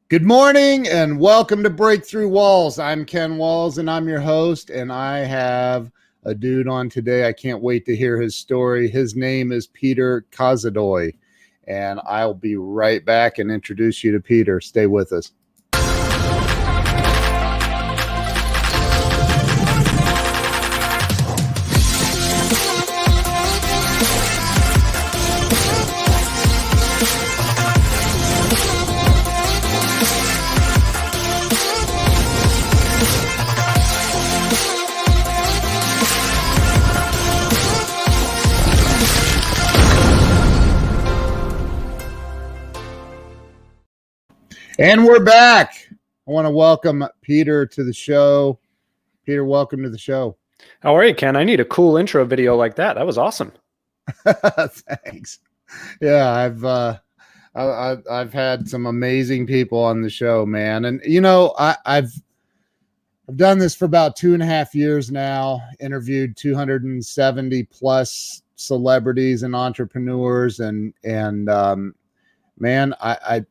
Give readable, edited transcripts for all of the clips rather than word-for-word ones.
Good morning and welcome to Breakthrough Walls. I'm Ken Walls and I'm your host, and I have a dude on today. I can't wait to hear his story. His name is Peter Kozodoy, and I'll be right back and introduce you to Peter. Stay with us. And we're back. I want to welcome Peter to the show. Peter, welcome to the show. How are you, Ken? I need a cool intro video like that. That was awesome. Thanks. Yeah, I've had some amazing people on the show, man. And you know, I've done this for about 2.5 years now. Interviewed 270 plus celebrities and entrepreneurs, and man, I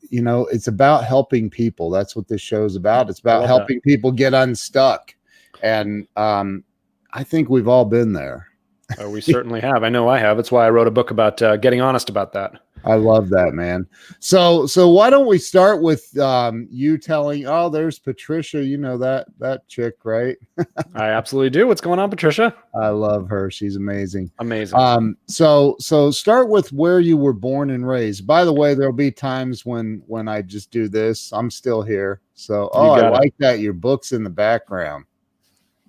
you know, it's about helping people. That's what this show's about. It's about helping people get unstuck. And I think we've all been there. We certainly have. I know I have. That's why I wrote a book about getting honest about that. I love that, man. So why don't we start with you telling, oh, there's Patricia, you know, that chick, right? I absolutely do. What's going on, Patricia? I love her. She's amazing. Amazing. So start with where you were born and raised. By the way, there'll be times when I just do this. I'm still here. So, I like that. Your book's in the background.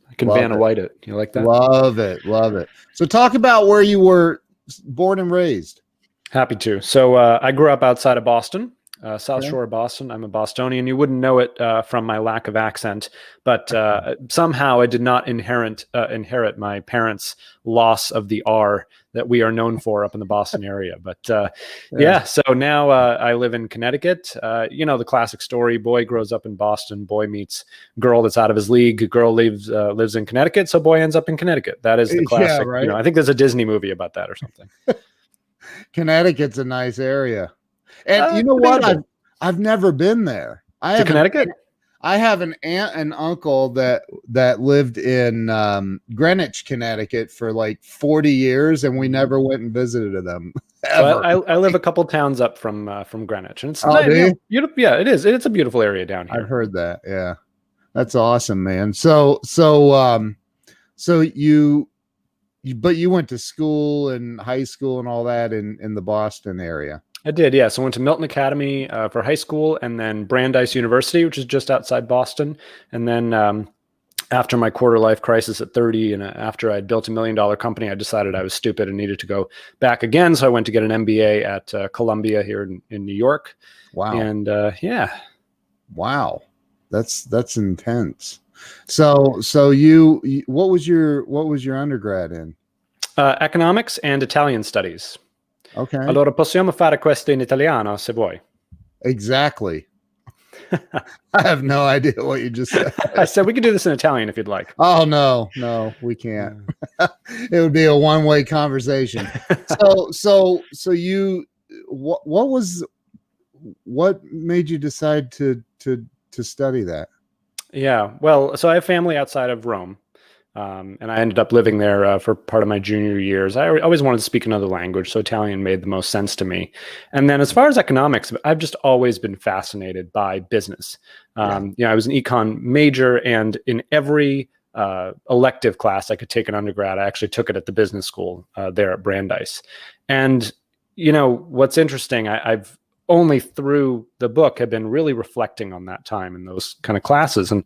I can Vanna White it. You like that? Love it. Love it. So talk about where you were born and raised. Happy to. So I grew up outside of Boston, South Shore of Boston. I'm a Bostonian. You wouldn't know it from my lack of accent, but somehow I did not inherit my parents' loss of the R that we are known for up in the Boston area. But yeah, so now I live in Connecticut. You know, the classic story: boy grows up in Boston, boy meets girl that's out of his league. Girl lives in Connecticut, so boy ends up in Connecticut. That is the classic. Yeah, right. You know, I think there's a Disney movie about that or something. Connecticut's a nice area. And you know what? I've never been there. To Connecticut? I have an aunt and uncle that lived in Greenwich, Connecticut for like 40 years, and we never went and visited them. Well, I live a couple towns up from Greenwich, and it's yeah, it is. It's a beautiful area down here. I've heard that. Yeah, that's awesome, man. So you went to school and high school and all that in the Boston area. I did, yeah. So I went to Milton Academy for high school, and then Brandeis University, which is just outside Boston. And then after my quarter life crisis at 30, and after I'd built $1 million company, I decided I was stupid and needed to go back again. So I went to get an MBA at Columbia here in New York. Wow. And yeah. Wow. That's intense. So you what was your undergrad in? Economics and Italian studies. Okay. Allora possiamo fare questo in italiano se vuoi. Exactly. I have no idea what you just said. I said we could do this in Italian if you'd like. Oh no, we can't. It would be a one-way conversation. So you what made you decide to study that? Yeah, well, so I have family outside of Rome, and I ended up living there for part of my junior years. I always wanted to speak another language, so Italian made the most sense to me. And then as far as economics, I've just always been fascinated by business. You know, I was an econ major, and in every elective class I could take in undergrad, I actually took it at the business school there at Brandeis. And, you know, what's interesting, I've only through the book have been really reflecting on that time in those kind of classes. And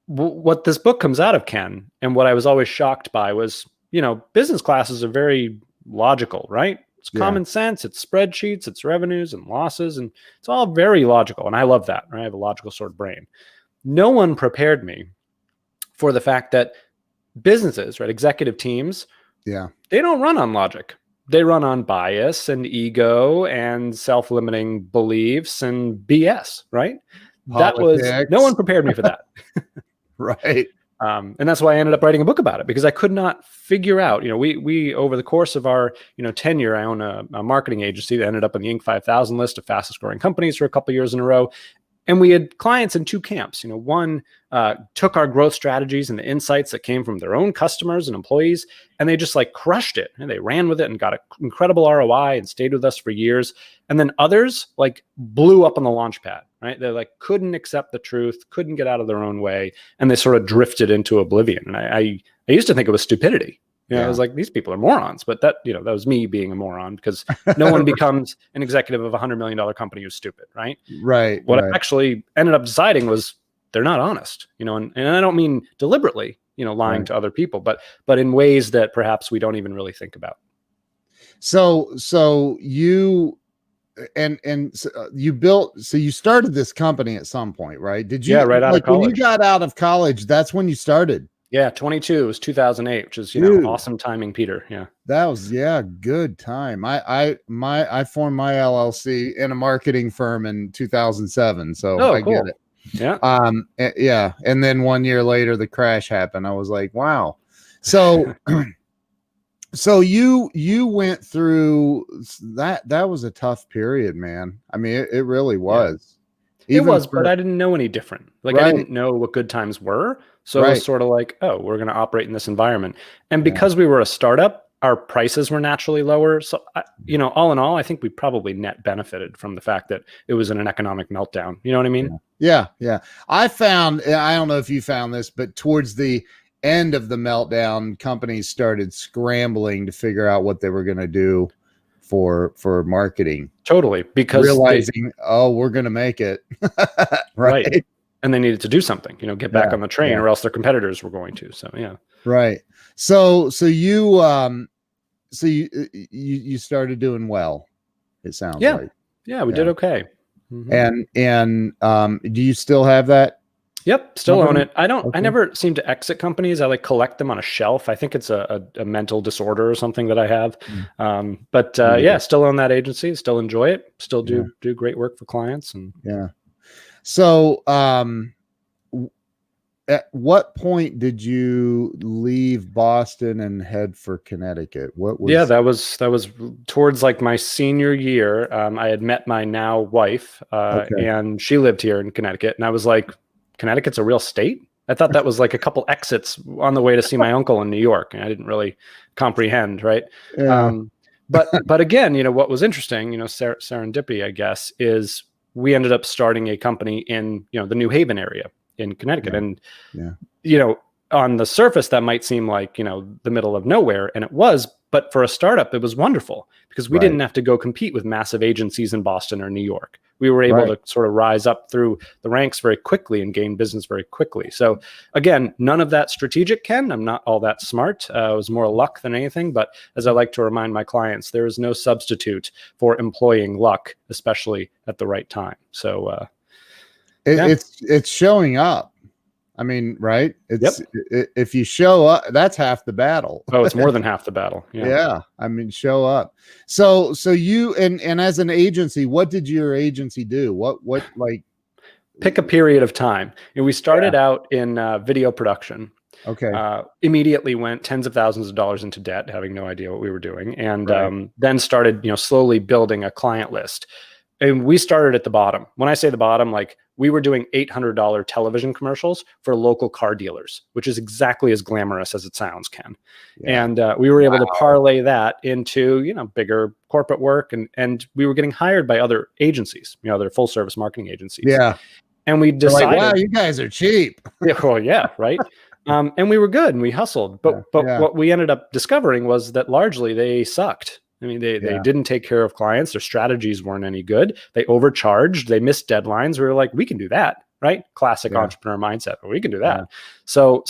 what this book comes out of, Ken, and what I was always shocked by was, you know, business classes are very logical, right? It's common sense, it's spreadsheets, it's revenues and losses, and it's all very logical. And I love that, right? I have a logical sort of brain. No one prepared me for the fact that businesses, right, executive teams, they don't run on logic. They run on bias and ego and self-limiting beliefs and BS, right? Politics. That was, no one prepared me for that. Right. And that's why I ended up writing a book about it, because I could not figure out, we over the course of our, tenure, I own a marketing agency that ended up on the Inc. 5000 list of fastest growing companies for a couple of years in a row. And we had clients in two camps. One took our growth strategies and the insights that came from their own customers and employees, and they just like crushed it. And they ran with it and got an incredible ROI and stayed with us for years. And then others like blew up on the launch pad, right? They like couldn't accept the truth, couldn't get out of their own way, and they sort of drifted into oblivion. And I used to think it was stupidity. I was like, these people are morons, but that was me being a moron, because no one becomes an executive of $100 million company who's stupid, right? Right. What I actually ended up deciding was they're not honest, and I don't mean deliberately, lying to other people, but in ways that perhaps we don't even really think about. So you you started this company at some point, right? Did you? Yeah, right out of college. When you got out of college, that's when you started. Yeah, 22 was 2008, which is awesome timing, Peter. Yeah, that was good time. I formed my LLC in a marketing firm in 2007, so I get it. Yeah. And then 1 year later, the crash happened. I was like, wow. So, so you went through that. That was a tough period, man. I mean, it really was. It was, but I didn't know any different. Like I didn't know what good times were. So it was sort of like, oh, we're going to operate in this environment. And because we were a startup, our prices were naturally lower. So, all in all, I think we probably net benefited from the fact that it was in an economic meltdown. You know what I mean? Yeah. I don't know if you found this, but towards the end of the meltdown, companies started scrambling to figure out what they were going to do for marketing. Totally. Because realizing, we're going to make it. Right. And they needed to do something, get back on the train, or else their competitors were going to. So, yeah. Right. So you started doing well, it sounds like. Yeah, we did okay. Mm-hmm. And do you still have that? Yep, still own it. I never seem to exit companies. I like collect them on a shelf. I think it's a mental disorder or something that I have. But still own that agency, still enjoy it, still do great work for clients. And so at what point did you leave Boston and head for Connecticut? What was that was towards like my senior year. I had met my now wife, and she lived here in Connecticut, and I was like, Connecticut's a real state? I thought that was like a couple exits on the way to see my uncle in New York, and I didn't really comprehend, right? But again, what was interesting, serendipity, I guess, is we ended up starting a company in the New Haven area in Connecticut, and on the surface that might seem like the middle of nowhere, and it was, but for a startup it was wonderful, because we didn't have to go compete with massive agencies in Boston or New York. We were able to sort of rise up through the ranks very quickly and gain business very quickly. So again, none of that strategic, Ken. I'm not all that smart. It was more luck than anything. But as I like to remind my clients, there is no substitute for employing luck, especially at the right time. So it's showing up. I mean, right? It's if you show up, that's half the battle. Oh, it's more than half the battle. Yeah. I mean, show up. So you and as an agency, what did your agency do? What like pick a period of time? And we started out in video production. Okay. Immediately went tens of thousands of dollars into debt, having no idea what we were doing, and then started slowly building a client list. And we started at the bottom. When I say the bottom, like we were doing $800 television commercials for local car dealers, which is exactly as glamorous as it sounds, Ken. And we were able to parlay that into, bigger corporate work. And we were getting hired by other agencies, other full service marketing agencies. Yeah. And we decided, wow, you guys are cheap. Right. And we were good and we hustled. But what we ended up discovering was that largely they sucked. I mean, they didn't take care of clients. Their strategies weren't any good. They overcharged. They missed deadlines. We were like, we can do that, right? Classic entrepreneur mindset. But we can do that. So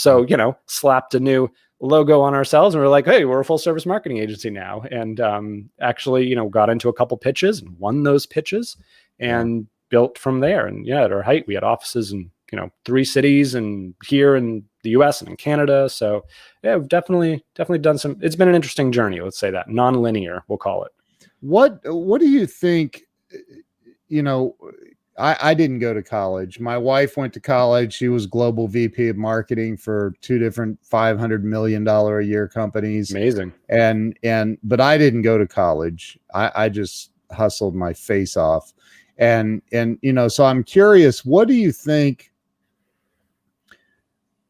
slapped a new logo on ourselves, and we're like, hey, we're a full service marketing agency now. And actually, got into a couple pitches and won those pitches, and built from there. And at our height, we had offices in 3 cities, and here in the US and in Canada. So we've definitely done some. It's been an interesting journey. Let's say that non-linear, we'll call it. What do you think? I didn't go to college. My wife went to college. She was global VP of marketing for two different $500 million a year companies. Amazing. But I didn't go to college. I just hustled my face off. And so I'm curious, what do you think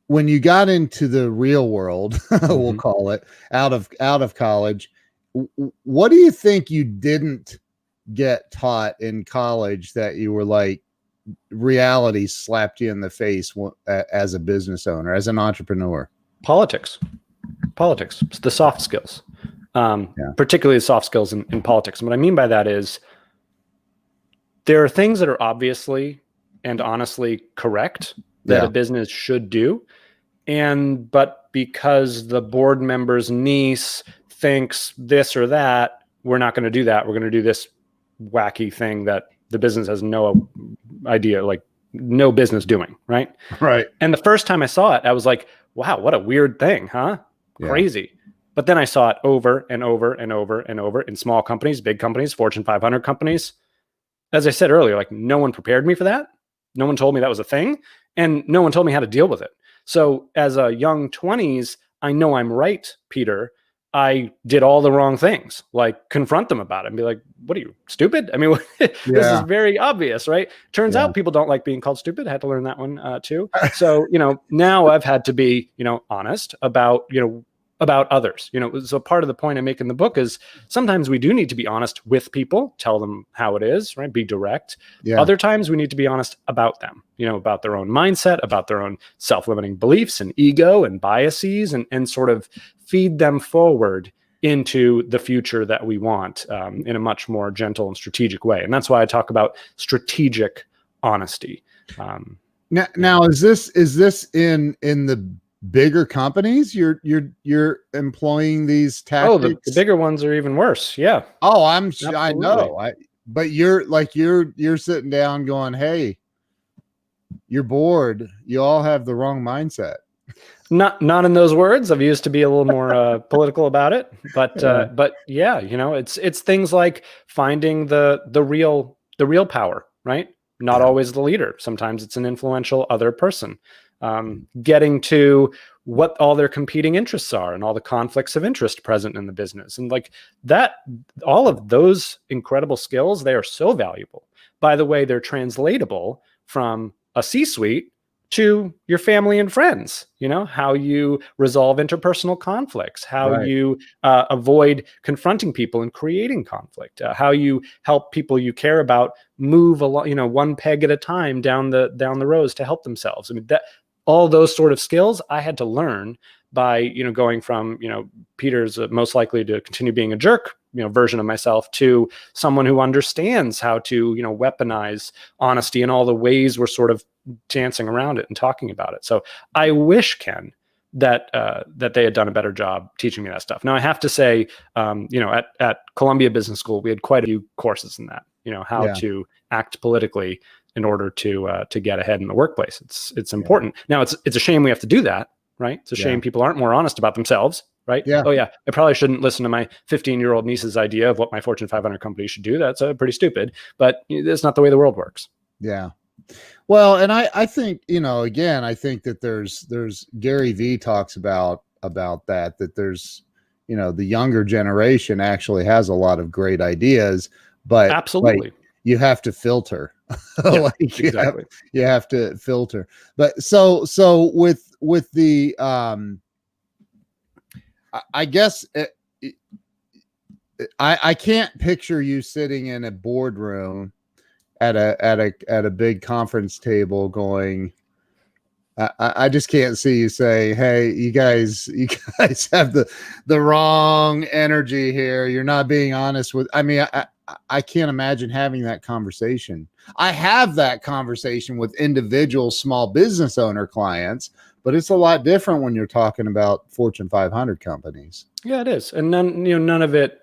when you got into the real world, we'll call it, out of college, what do you think you didn't get taught in college that you were like, reality slapped you in the face as a business owner, as an entrepreneur? Politics, the soft skills, particularly the soft skills in politics. And what I mean by that is there are things that are obviously and honestly correct that a business should do. But because the board member's niece thinks this or that, we're not going to do that. We're going to do this wacky thing that the business has no idea, like no business doing. Right. Right. And the first time I saw it, I was like, wow, what a weird thing, huh? Yeah. Crazy. But then I saw it over and over and over and over in small companies, big companies, Fortune 500 companies. As I said earlier, like no one prepared me for that. No one told me that was a thing. And no one told me how to deal with it. So as a young 20s, I know I'm right, Peter. I did all the wrong things, like confront them about it and be like, what are you, stupid? I mean, this is very obvious, right? Turns out people don't like being called stupid. I had to learn that one too. So, now I've had to be, honest about, about others. So part of the point I make in the book is sometimes we do need to be honest with people, tell them how it is, right? Be direct. Yeah. Other times we need to be honest about them, about their own mindset, about their own self-limiting beliefs and ego and biases, and sort of feed them forward into the future that we want in a much more gentle and strategic way. And that's why I talk about strategic honesty. Now is this in the bigger companies you're employing these tactics? Oh, the bigger ones are even worse. Yeah. Oh, I know. But you're sitting down going, hey, you're bored. You all have the wrong mindset. Not in those words. I've used to be a little more political about it, but yeah, it's things like finding the real power, right? Not always the leader. Sometimes it's an influential other person. Getting to what all their competing interests are and all the conflicts of interest present in the business. And like that, all of those incredible skills, they are so valuable. By the way, they're translatable from a C-suite to your family and friends, how you resolve interpersonal conflicts, how you avoid confronting people and creating conflict, how you help people you care about move along, one peg at a time down the rows to help themselves. I mean, that all those sort of skills I had to learn by, going from, Peter's most likely to continue being a jerk, version of myself to someone who understands how to, weaponize honesty in all the ways we're sort of dancing around it and talking about it. So I wish, Ken, that they had done a better job teaching me that stuff. Now I have to say, at Columbia Business School, we had quite a few courses in that, how to act politically in order to get ahead in the workplace. It's important. Now it's a shame we have to do that, right? It's a shame people aren't more honest about themselves, right? Yeah. Oh yeah, I probably shouldn't listen to my 15-year-old niece's idea of what my Fortune 500 company should do. That's pretty stupid, but that's not the way the world works. Yeah. Well, and I think, again, I think that there's Gary Vee talks about that there's, the younger generation actually has a lot of great ideas, but absolutely you have to filter. Yeah, exactly. You have to filter. But so with the I guess I can't picture you sitting in a boardroom at a big conference table going, I just can't see you say, hey, you guys have the wrong energy here. You're not being honest with, I can't imagine having that conversation. I have that conversation with individual small business owner clients, but it's a lot different when you're talking about Fortune 500 companies. Yeah, it is. And none of it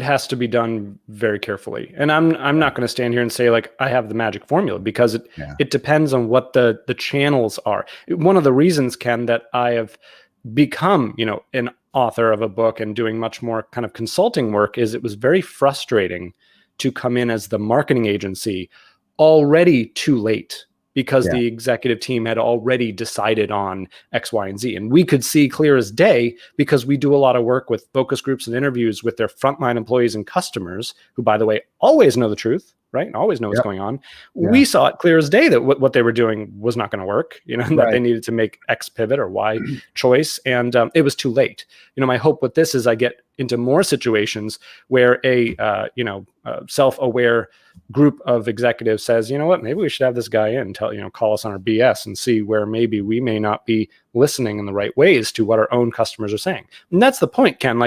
has to be done very carefully. And I'm not going to stand here and say like I have the magic formula, because it depends on what the channels are. One of the reasons, Ken, that I have become, an author of a book and doing much more kind of consulting work is it was very frustrating to come in as the marketing agency already too late because Yeah. the executive team had already decided on X, Y, and Z. And we could see clear as day because we do a lot of work with focus groups and interviews with their frontline employees and customers, who, by the way, always know the truth, right? And always know what's going on. Yeah. We saw it clear as day that what they were doing was not going to work, and that they needed to make X pivot or Y choice. And it was too late. My hope with this is I get into more situations where a self-aware group of executives says, you know what, maybe we should have this guy in, call us on our BS and see where maybe we may not be listening in the right ways to what our own customers are saying. And that's the point, Ken.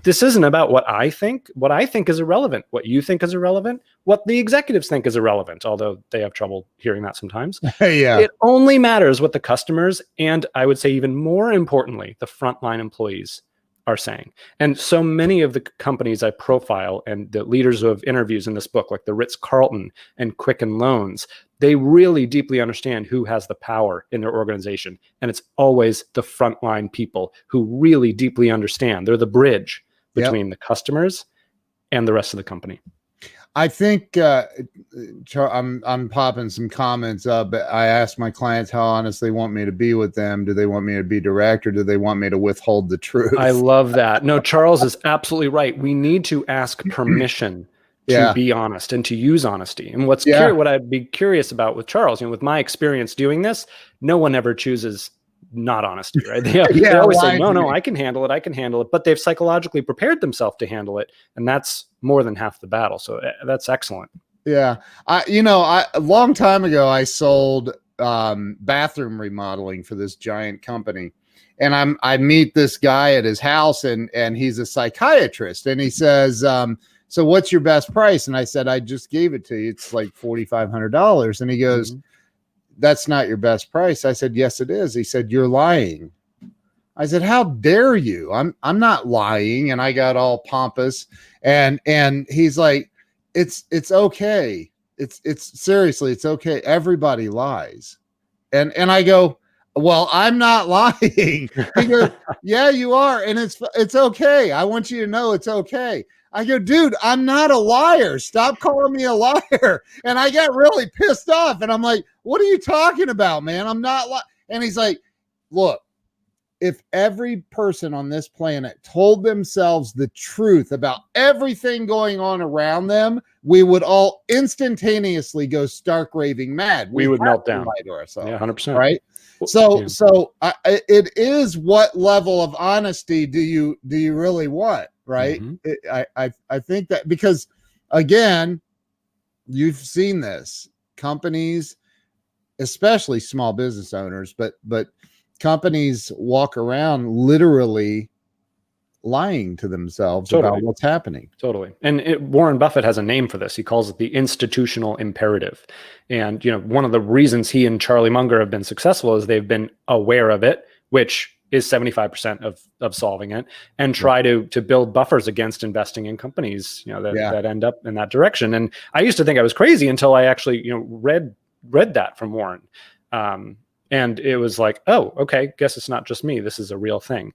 This isn't about what I think. What I think is irrelevant. What you think is irrelevant. What the executives think is irrelevant, although they have trouble hearing that sometimes. Yeah. It only matters what the customers, and I would say even more importantly, the frontline employees are saying. And so many of the companies I profile and the leaders who have interviews in this book, like the Ritz-Carlton and Quicken Loans, they really deeply understand who has the power in their organization. And it's always the frontline people who really deeply understand. They're the bridge between the customers and the rest of the company. I think I'm popping some comments up, but I ask my clients how honest they want me to be with them. Do they want me to be direct, or do they want me to withhold the truth? I love that. No, Charles is absolutely right. We need to ask permission to be honest and to use honesty. And what I'd be curious about with Charles, with my experience doing this, no one ever chooses not honesty, right? They always say, no, I can handle it, but they've psychologically prepared themselves to handle it. And that's more than half the battle. So that's excellent. Yeah. A long time ago, I sold bathroom remodeling for this giant company. And I meet this guy at his house, and he's a psychiatrist. And he says, so what's your best price? And I said, I just gave it to you. It's like $4,500. And he goes, that's not your best price. I said, yes, it is. He said, you're lying. I said, how dare you? I'm not lying. And I got all pompous, and he's like, it's okay. It's seriously, it's okay. Everybody lies. And I go, well, I'm not lying. He goes, yeah, you are. And it's okay. I want you to know it's okay. I go, dude, I'm not a liar. Stop calling me a liar. And I got really pissed off. And I'm like, what are you talking about, man? I'm not lying. And he's like, look, if every person on this planet told themselves the truth about everything going on around them, we would all instantaneously go stark raving mad. We would melt down. Lie to ourselves, 100%. Right. So it is, what level of honesty do you really want? Right. I think that, because again, you've seen this, companies, especially small business owners, but companies walk around literally lying to themselves about what's happening. Totally. And Warren Buffett has a name for this. He calls it the institutional imperative. And, one of the reasons he and Charlie Munger have been successful is they've been aware of it, which is 75% of solving it, and try to build buffers against investing in companies, that end up in that direction. And I used to think I was crazy until I actually, read that from Warren. And it was like, oh, okay, guess it's not just me. This is a real thing.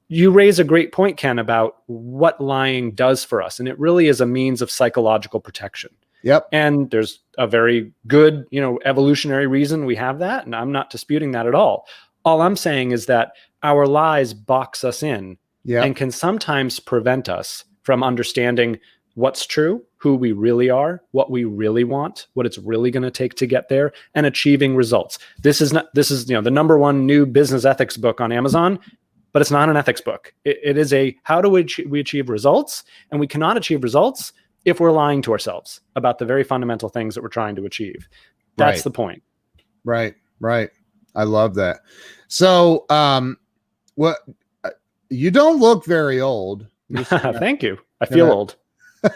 You raise a great point, Ken, about what lying does for us. And it really is a means of psychological protection. Yep. And there's a very good, evolutionary reason we have that. And I'm not disputing that at all. All I'm saying is that our lies box us in and can sometimes prevent us from understanding what's true, who we really are, what we really want, what it's really going to take to get there, and achieving results. This is the number one new business ethics book on Amazon, but it's not an ethics book. It is a how do we achieve results, and we cannot achieve results if we're lying to ourselves about the very fundamental things that we're trying to achieve. That's the point. Right. I love that. So, you don't look very old. Thank you. I feel old.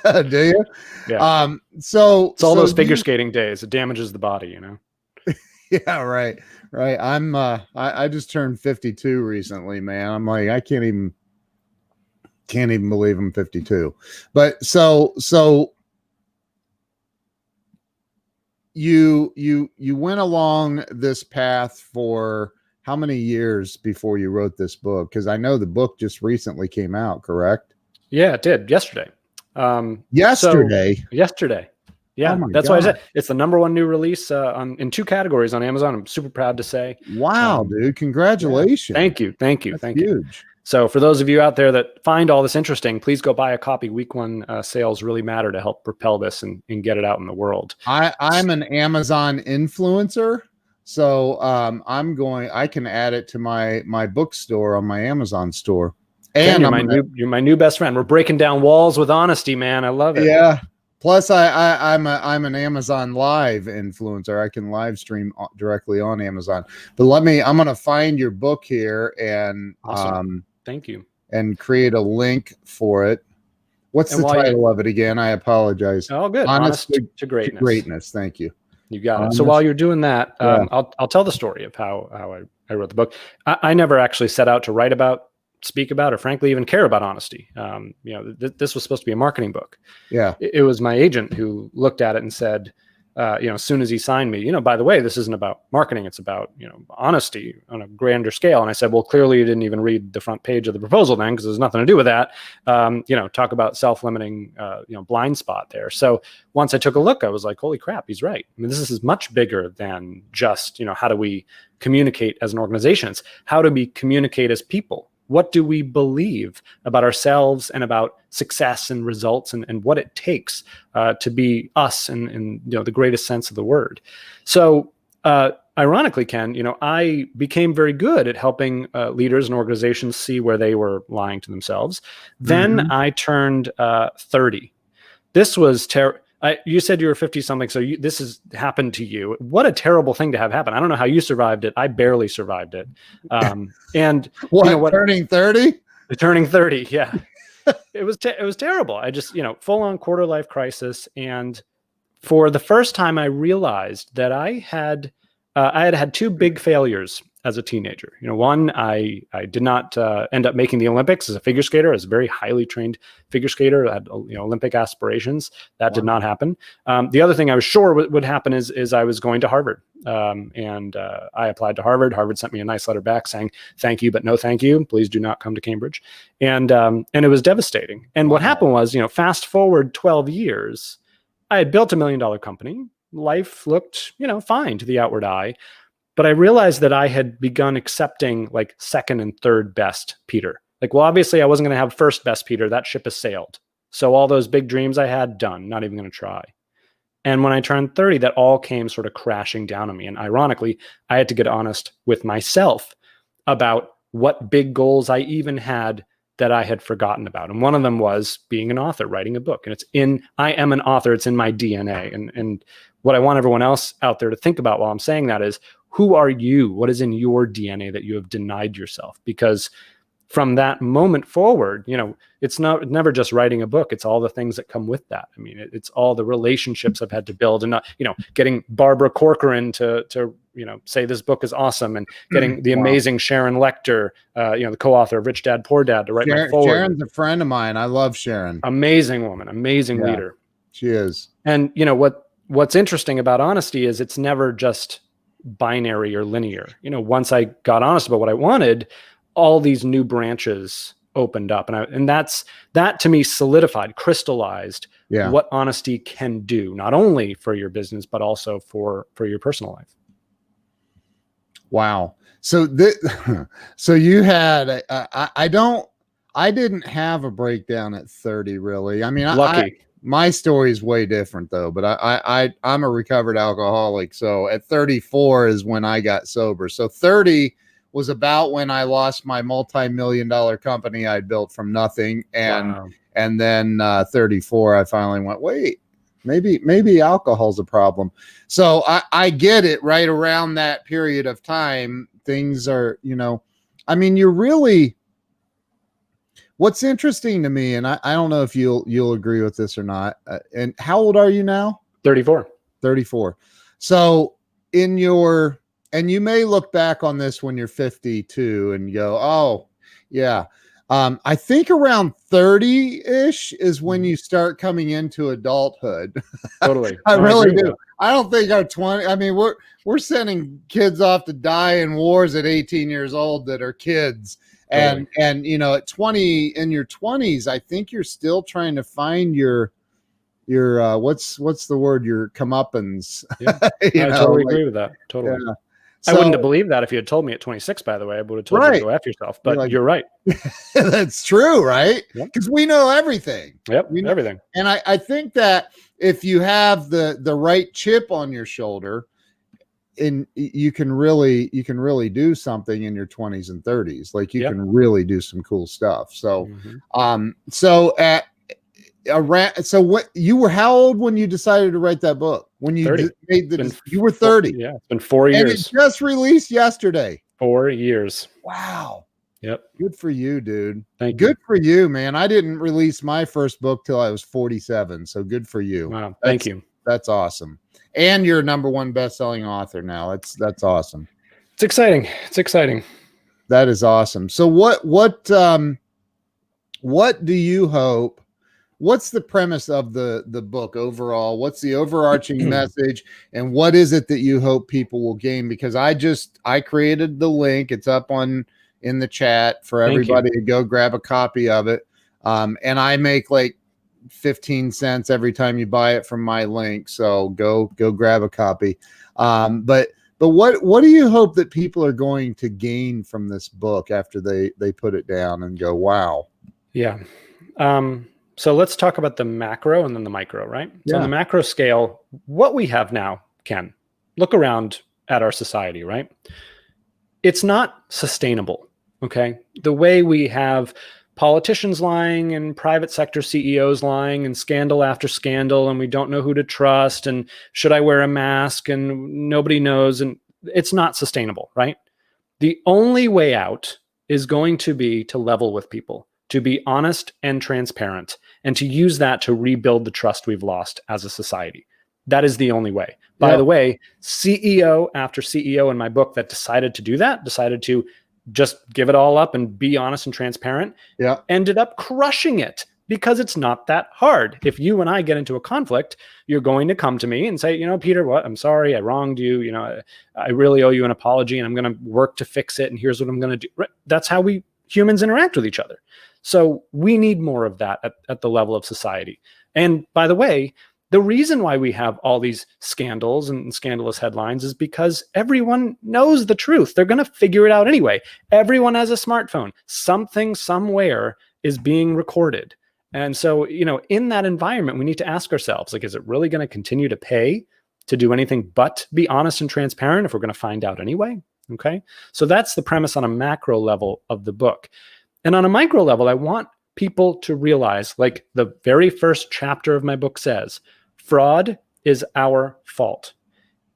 Do you? Yeah. So it's all those figure skating days. It damages the body, Yeah, right. I just turned 52 recently, man. I'm like, I can't even believe I'm 52. But so you went along this path for how many years before you wrote this book? Because I know the book just recently came out, correct? Yeah, it did. Yesterday. Yesterday. Yesterday. Yeah, my that's why I God. said it's the #1 new release in 2 categories on Amazon. I'm super proud to say. Wow, dude. Yeah. Congratulations. Thank you. Thank you. That's Thank you. huge. So for those of you out there that find all this interesting, please go buy a copy. Week 1 sales really matter to help propel this and get it out in the world. I'm an Amazon influencer. So I can add it to my bookstore on my Amazon store. Ken, And you're my new best friend. We're breaking down walls with honesty, man. I love it. yeah. Plus I'm an Amazon Live influencer. I can live stream directly on Amazon. But I'm gonna find your book here and Awesome. Thank you. and create a link for it. What's And the title of it again? I apologize. Oh, good. Honest to Greatness. Greatness. Thank you. You got Honest. it. So while you're doing that, Yeah. I'll tell the story of how I wrote the book. I never actually set out to write about, speak about, or frankly even care about honesty. This was supposed to be a marketing book. Yeah. It was my agent who looked at it and said, as soon as he signed me, by the way, this isn't about marketing. It's about, honesty on a grander scale. And I said, well, clearly you didn't even read the front page of the proposal then, because there's nothing to do with that. Talk about self-limiting, blind spot there. So once I took a look, I was like, holy crap, he's right. I mean, this is much bigger than just, how do we communicate as an organization? It's how do we communicate as people? What do we believe about ourselves and about success and results and what it takes to be us in the greatest sense of the word? So ironically, Ken, I became very good at helping leaders and organizations see where they were lying to themselves. Then I turned 30. This was terrible. You said you were 50 something, so this has happened to you. What a terrible thing to have happen. I don't know how you survived it. I barely survived it. And what? Turning 30? Turning 30, yeah. It was terrible. I just, full on quarter life crisis. And for the first time, I realized that I had had 2 big failures as a teenager. One, I did not end up making the Olympics as a figure skater, as a very highly trained figure skater. I had Olympic aspirations. That did not happen. The other thing I was sure would happen is I was going to Harvard. And I applied to Harvard. Harvard sent me a nice letter back saying, thank you, but no thank you. Please do not come to Cambridge. And it was devastating. And what happened was, fast forward 12 years, I had built $1 million company. Life looked, fine to the outward eye. But I realized that I had begun accepting like second and third best Peter. Like, well, obviously I wasn't going to have first best Peter. That ship has sailed. So all those big dreams I had, done, not even going to try. And when I turned 30, that all came sort of crashing down on me. And ironically, I had to get honest with myself about what big goals I even had that I had forgotten about. And one of them was being an author, writing a book. And I am an author. It's in my DNA. And what I want everyone else out there to think about while I'm saying that is, who are you? What is in your DNA that you have denied yourself? Because from that moment forward, it's never just writing a book. It's all the things that come with that. I mean, it's all the relationships I've had to build, and getting Barbara Corcoran to say this book is awesome, and getting the amazing Sharon Lecter, the co-author of Rich Dad Poor Dad, to write my foreword. Sharon's a friend of mine. I love Sharon. Amazing woman, amazing leader. She is. And what's interesting about honesty is it's never just binary or linear. Once I got honest about what I wanted, all these new branches opened up, and that to me solidified, crystallized what honesty can do, not only for your business but also for your personal life. Wow. So so you had I didn't have a breakdown at 30, really. I mean, lucky. My story is way different though, but I'm a recovered alcoholic. So at 34 is when I got sober. So 30 was about when I lost my multi-million-dollar company I built from nothing. And then 34, I finally went, wait, maybe alcohol's a problem. So I get it. Right around that period of time, things are, I mean, you're really, what's interesting to me, and I don't know if you'll agree with this or not. And how old are you now? 34. 34. So and you may look back on this when you're 52 and go, oh yeah. I think around 30-ish is when you start coming into adulthood. Totally. I really do. I don't think our 20, I mean, we're sending kids off to die in wars at 18 years old that are kids. And at 20, in your 20s, I think you're still trying to find your what's the word, your comeuppance. Yeah, You I know, totally like, agree with that. Totally. yeah. I wouldn't have So, believed that if you had told me at 26, by the way. I would have told you to right. go F yourself, You're but like, you're right. that's true, right? Yep. Because we know everything. Yep. We know, Everything. and I think that if you have the right chip on your shoulder, and you can really do something in your 20s and 30s. Like, you Yep. can really do some cool stuff. So, Mhm. so at around, so what you were, how old when you decided to write that book? When you 30. made Been you were 30. Yeah, it's been 4 And it years. just released yesterday. 4 years. Wow. Yep. Good for you, dude. Thank Good you. for you, man. I didn't release my first book till I was 47. So good for you. Wow. Thank you. That's awesome. And you're #1 best-selling author now. That's awesome. It's exciting. It's exciting. That is awesome. So what do you hope? What's the premise of the book overall? What's the overarching message, and what is it that you hope people will gain? Because I created the link. It's up in the chat for everybody to go grab a copy of it. And I make like 15 cents every time you buy it from my link. So go grab a copy. But what do you hope that people are going to gain from this book after they put it down and go, wow? Yeah. So let's talk about the macro and then the micro, right? Yeah. So on the macro scale, what we have now, Ken, look around at our society, right? It's not sustainable. Okay. The way we have politicians lying and private sector CEOs lying and scandal after scandal, and we don't know who to trust, and should I wear a mask, and nobody knows, and it's not sustainable, right? The only way out is going to be to level with people, to be honest and transparent, and to use that to rebuild the trust we've lost as a society. That is the only way. By the way, CEO after CEO in my book that decided to do that, decided to just give it all up and be honest and transparent, ended up crushing it, because it's not that hard. If you and I get into a conflict, you're going to come to me and say, Peter, what? I'm sorry, I wronged you. I really owe you an apology, and I'm going to work to fix it. And here's what I'm going to do. That's how we humans interact with each other. So we need more of that at the level of society. And by the way, the reason why we have all these scandals and scandalous headlines is because everyone knows the truth. They're going to figure it out anyway. Everyone has a smartphone. Something somewhere is being recorded. And so, in that environment, we need to ask ourselves, like, is it really going to continue to pay to do anything but be honest and transparent if we're going to find out anyway? Okay. So that's the premise on a macro level of the book. And on a micro level, I want people to realize, like the very first chapter of my book says, fraud is our fault.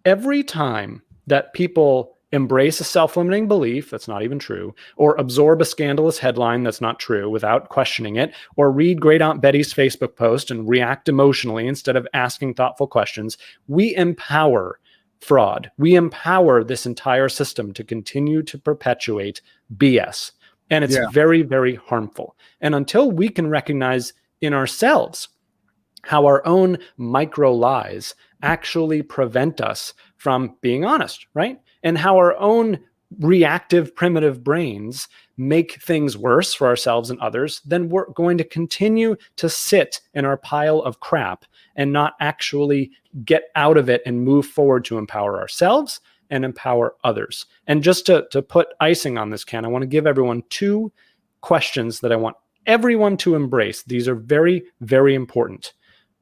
Every time that people embrace a self-limiting belief that's not even true, or absorb a scandalous headline that's not true without questioning it, or read Great Aunt Betty's Facebook post and react emotionally instead of asking thoughtful questions, we empower fraud. We empower this entire system to continue to perpetuate BS. And it's very, very harmful. And until we can recognize in ourselves how our own micro lies actually prevent us from being honest, right? And how our own reactive, primitive brains make things worse for ourselves and others, then we're going to continue to sit in our pile of crap and not actually get out of it and move forward to empower ourselves and empower others. And just to put icing on this, Ken, I want to give everyone 2 questions that I want everyone to embrace. These are very, very important.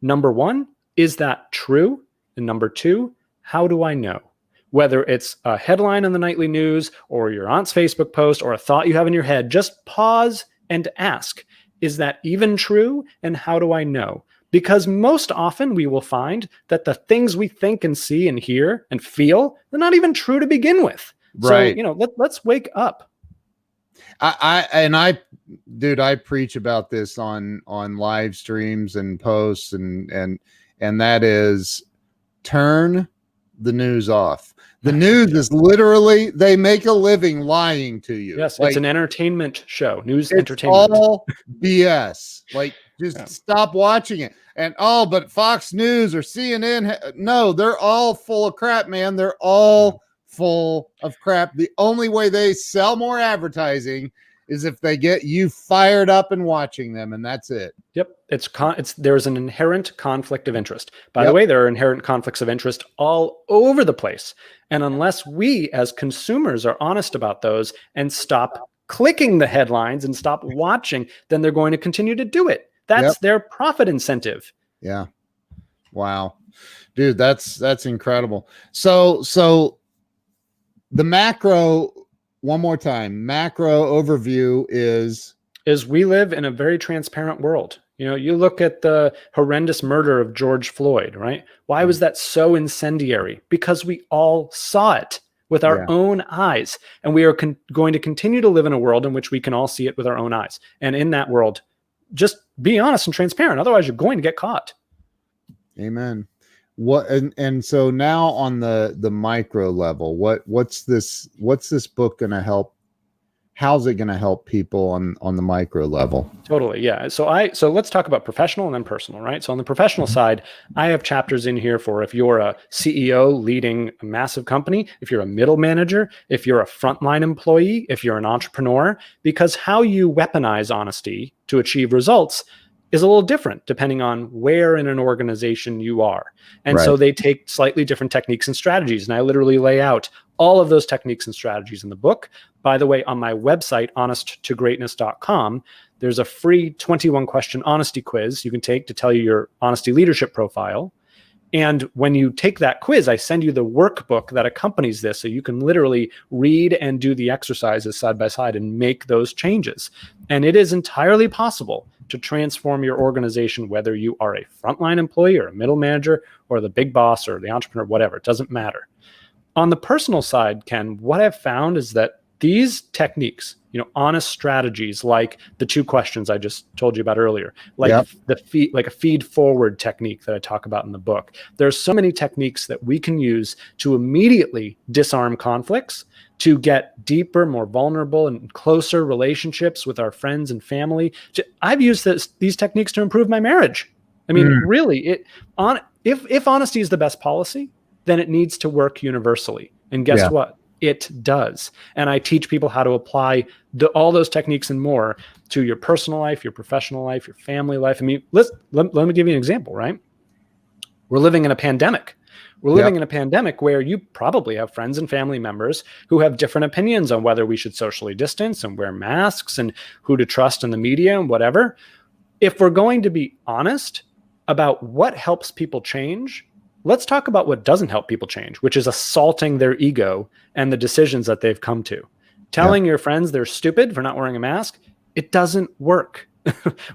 Number 1, is that true? And number 2, how do I know? Whether it's a headline in the nightly news or your aunt's Facebook post or a thought you have in your head, just pause and ask, is that even true? And how do I know? Because most often we will find that the things we think and see and hear and feel, they're not even true to begin with. Right. So, let's wake up. I preach about this on live streams and posts, and that is, turn the news off. The news is literally, they make a living lying to you. Yes, it's an entertainment show. News it's entertainment. All BS. Like, just stop watching it. And but Fox News or CNN, no, they're all full of crap, man. They're all full of crap. The only way they sell more advertising is if they get you fired up and watching them, and that's it. Yep. There's an inherent conflict of interest. By the way, there are inherent conflicts of interest all over the place. And unless we as consumers are honest about those and stop clicking the headlines and stop watching, then they're going to continue to do it. That's their profit incentive. Yeah. Wow. Dude, that's incredible. So the macro, one more time, macro overview is we live in a very transparent world. You look at the horrendous murder of George Floyd, right? Why was that so incendiary? Because we all saw it with our own eyes. And we are going to continue to live in a world in which we can all see it with our own eyes. And in that world, just be honest and transparent. Otherwise, you're going to get caught. Amen. And so now on the micro level, what's this book going to help? How's it going to help people on the micro level? Totally. Yeah. So let's talk about professional and then personal, right? So on the professional side, I have chapters in here for if you're a CEO leading a massive company, if you're a middle manager, if you're a frontline employee, if you're an entrepreneur, because how you weaponize honesty to achieve results is a little different depending on where in an organization you are. And so they take slightly different techniques and strategies. And I literally lay out all of those techniques and strategies in the book. By the way, on my website, honesttogreatness.com, there's a free 21-question honesty quiz you can take to tell you your honesty leadership profile. And when you take that quiz, I send you the workbook that accompanies this, so you can literally read and do the exercises side by side and make those changes. And it is entirely possible to transform your organization, whether you are a frontline employee or a middle manager or the big boss or the entrepreneur, whatever, it doesn't matter. On the personal side, Ken, what I've found is that these techniques, honest strategies like the 2 questions I just told you about earlier, like a feed forward technique that I talk about in the book. There's so many techniques that we can use to immediately disarm conflicts, to get deeper, more vulnerable and closer relationships with our friends and family. I've used these techniques to improve my marriage. I mean, really, if honesty is the best policy, then it needs to work universally. And guess what? It does. And I teach people how to apply all those techniques and more to your personal life, your professional life, your family life. I mean, let me give you an example, right? We're living in a pandemic. We're living in a pandemic where you probably have friends and family members who have different opinions on whether we should socially distance and wear masks and who to trust in the media and whatever. If we're going to be honest about what helps people change, let's talk about what doesn't help people change, which is assaulting their ego and the decisions that they've come to. Telling your friends they're stupid for not wearing a mask, it doesn't work.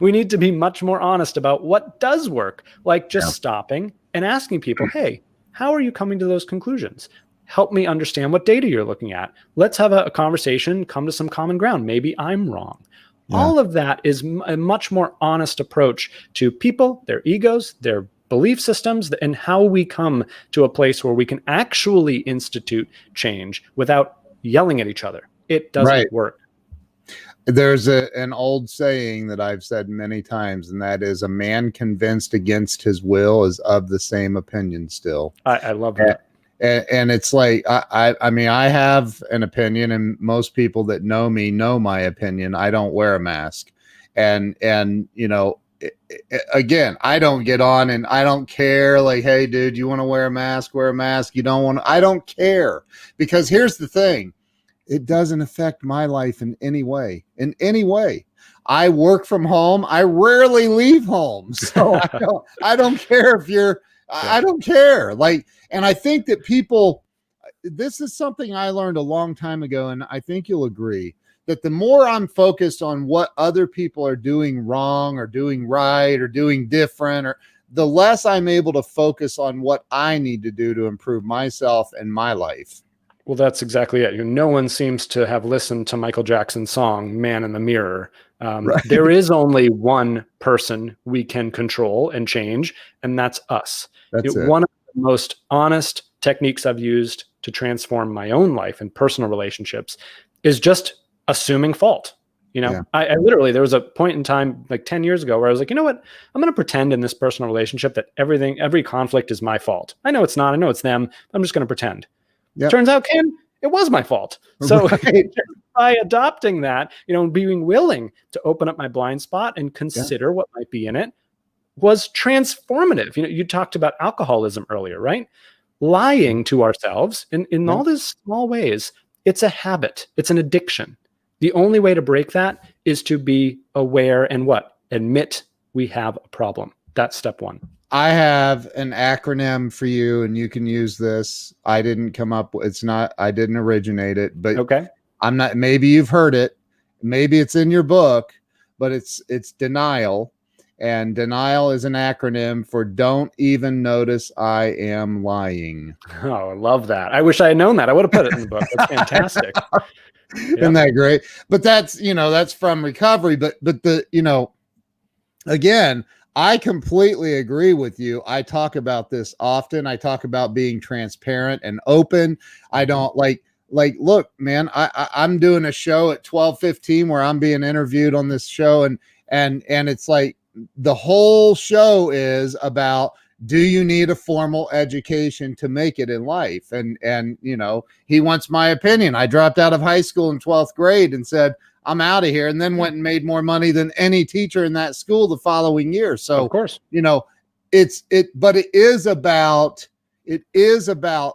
We need to be much more honest about what does work, like just stopping and asking people, hey, how are you coming to those conclusions? Help me understand what data you're looking at. Let's have a conversation, come to some common ground. Maybe I'm wrong. All of that is a much more honest approach to people, their egos, their belief systems, and how we come to a place where we can actually institute change without yelling at each other. It doesn't work. There's an old saying that I've said many times, and that is, a man convinced against his will is of the same opinion still. I love that. And it's like, I mean, I have an opinion, and most people that know me know my opinion. I don't wear a mask. And again, I don't get on and I don't care. Like, hey, dude, you want to wear a mask? Wear a mask. You don't want to? I don't care, because here's the thing. It doesn't affect my life in any way. In any way. I work from home. I rarely leave home. So I don't care if you're, I don't care. Like, and I think that people, this is something I learned a long time ago, and I think you'll agree, that the more I'm focused on what other people are doing wrong or doing right or doing different, or the less I'm able to focus on what I need to do to improve myself and my life. Well, that's exactly it. No one seems to have listened to Michael Jackson's song, Man in the Mirror. There is only one person we can control and change, and that's us. One of the most honest techniques I've used to transform my own life and personal relationships is just assuming fault. I literally, there was a point in time like 10 years ago where I was like, you know what? I'm going to pretend in this personal relationship that every conflict is my fault. I know it's not. I know it's them. I'm just going to pretend. Turns out, Ken, it was my fault. So Right. by adopting that, being willing to open up my blind spot and consider what might be in it was transformative. You talked about alcoholism earlier, right? Lying to ourselves in all these small ways, it's a habit. It's an addiction. The only way to break that is to be aware and admit we have a problem. That's step one. I have an acronym for you, and you can use this. I didn't I didn't originate it, but okay. I'm not, maybe you've heard it. Maybe it's in your book, but it's denial. And denial is an acronym for don't even notice I am lying. Oh, I love that. I wish I had known that. I would have put it in the book. That's fantastic. Isn't that great? But that's from recovery. But again, I completely agree with you. I talk about this often. I talk about being transparent and open. I don't look, man, I'm doing a show at 12:15 where I'm being interviewed on this show. And it's like the whole show is about, do you need a formal education to make it in life? And he wants my opinion. I dropped out of high school in 12th grade and said, I'm out of here, and then went and made more money than any teacher in that school the following year. So of course, but it is about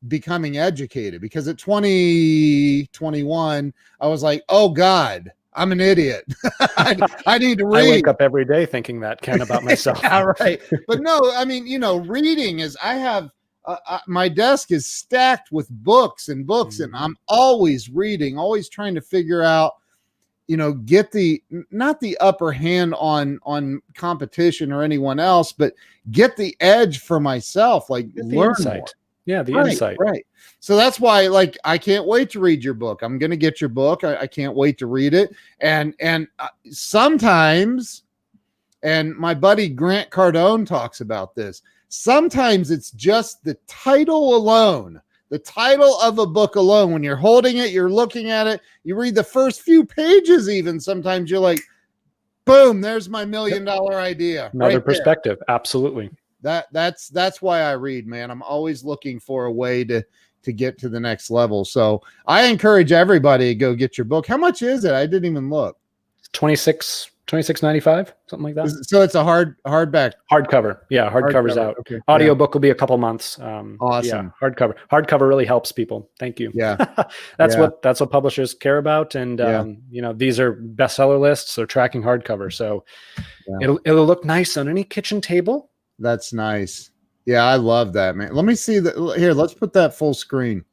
becoming educated, because at 2021, I was like, oh God, I'm an idiot. I need to read. I wake up every day thinking that, Ken, about myself. Yeah, right. But no, I mean, reading is, I have, my desk is stacked with books and books, and I'm always reading, always trying to figure out, get not the upper hand on competition or anyone else, but get the edge for myself, like learn insight. more. Yeah, the insight. Right. So that's why, I can't wait to read your book. I'm going to get your book. I can't wait to read it. And sometimes, and my buddy Grant Cardone talks about this, sometimes it's just the title alone. The title of a book alone, when you're holding it, you're looking at it, you read the first few pages, even sometimes you're like, boom, there's my $1 million idea. Another perspective. There. Absolutely. That's why I read, man. I'm always looking for a way to get to the next level. So I encourage everybody to go get your book. How much is it? I didn't even look. $26.95, something like that. So it's a hardback. Hardcover. Yeah, hardcover's out. Okay. Audiobook will be a couple months. Awesome. Yeah, hardcover really helps people. Thank you. Yeah. That's what publishers care about. And these are bestseller lists. They're tracking hardcover. So it'll look nice on any kitchen table. That's nice. Yeah, I love that, man. Let me see that here. Let's put that full screen.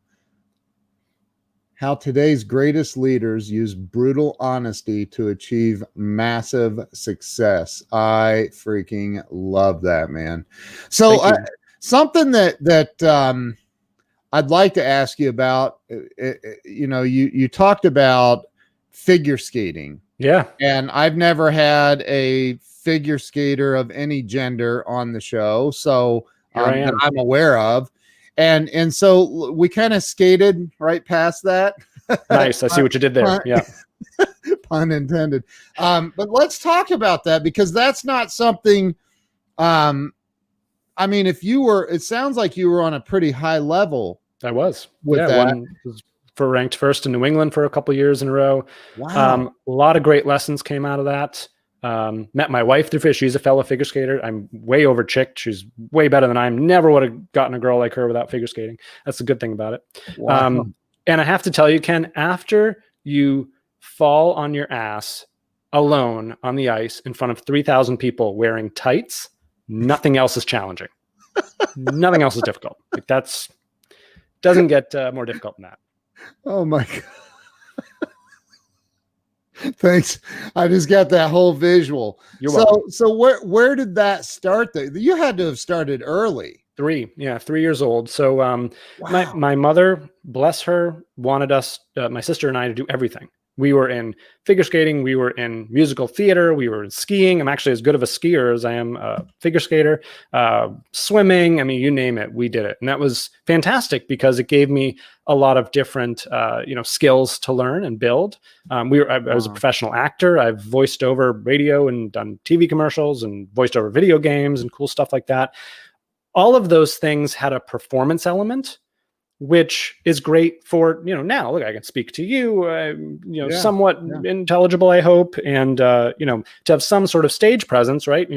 How today's greatest leaders use brutal honesty to achieve massive success. I freaking love that, man. So something that I'd like to ask you about, you talked about figure skating. Yeah. And I've never had a figure skater of any gender on the show. So that I'm aware of. And so we kind of skated right past that. Nice. I see what you did there. Yeah. Pun intended. But let's talk about that, because that's not something, I mean, it sounds like you were on a pretty high level. I was. With that. Was ranked first in New England for a couple of years in a row. Wow. A lot of great lessons came out of that. Met my wife through fish. She's a fellow figure skater. I'm way over chicked. She's way better than I am. Never would have gotten a girl like her without figure skating. That's the good thing about it. Wow. And I have to tell you, Ken, after you fall on your ass alone on the ice in front of 3,000 people wearing tights, nothing else is challenging. Nothing else is difficult. Doesn't get more difficult than that. Oh my God. Thanks. I just got that whole visual. You're welcome. So where did that start? You had to have started early. 3 years old. So wow. my mother, bless her, wanted us, my sister and I, to do everything. We were in figure skating. We were in musical theater. We were in skiing. I'm actually as good of a skier as I am a figure skater. Swimming. I mean, you name it, we did it. And that was fantastic because it gave me a lot of different, skills to learn and build. I was a professional actor. I've voiced over radio and done TV commercials and voiced over video games and cool stuff like that. All of those things had a performance element, which is great for, now look, I can speak to you, somewhat yeah. intelligible, I hope. And, to have some sort of stage presence, right.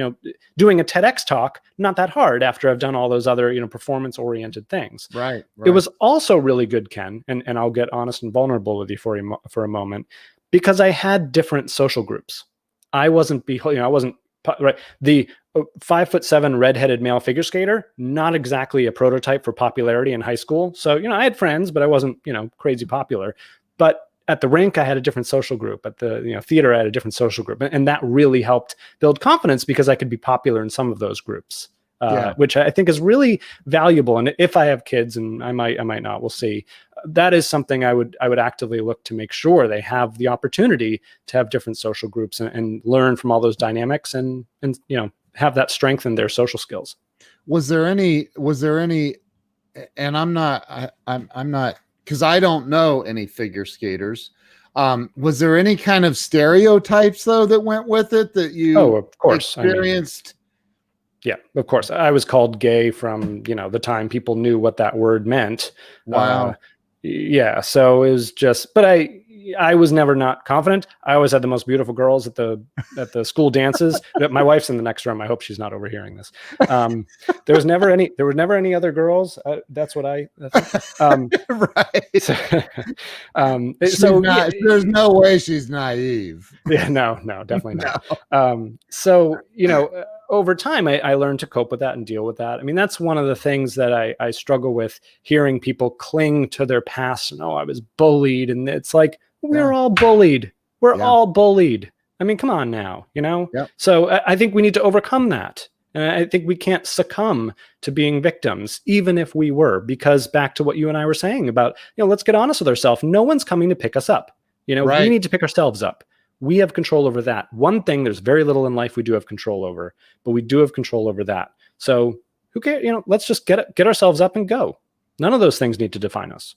Doing a TEDx talk, not that hard after I've done all those other, performance oriented things. Right. It was also really good, Ken. And I'll get honest and vulnerable with you for a moment, because I had different social groups. I wasn't, right. The 5'7" redheaded male figure skater, not exactly a prototype for popularity in high school. So, I had friends, but I wasn't, crazy popular. But at the rink, I had a different social group. At the theater, I had a different social group. And that really helped build confidence because I could be popular in some of those groups, which I think is really valuable. And if I have kids, and I might not, we'll see, that is something I would actively look to make sure they have the opportunity to have different social groups and learn from all those dynamics and have that strengthen their social skills. Was there any, and I'm not, because I don't know any figure skaters. Was there any kind of stereotypes though that went with it that you of course experienced? Yeah, of course. I was called gay from, the time people knew what that word meant. Wow. Yeah. So it was just, but I was never not confident. I always had the most beautiful girls at the school dances. My wife's in the next room. I hope she's not overhearing this. There were never any other girls. That's what I, right. So there's no way she's naive. Yeah, no, definitely not. So, over time, I learned to cope with that and deal with that. I mean, that's one of the things that I struggle with, hearing people cling to their past. And, I was bullied. And it's like, we're all bullied. We're all bullied. I mean, come on now, Yep. So I think we need to overcome that. And I think we can't succumb to being victims, even if we were, because back to what you and I were saying about, let's get honest with ourselves. No one's coming to pick us up. Right. We need to pick ourselves up. We have control over that. One thing, there's very little in life we do have control over, but we do have control over that. So who cares? Let's just get ourselves up and go. None of those things need to define us.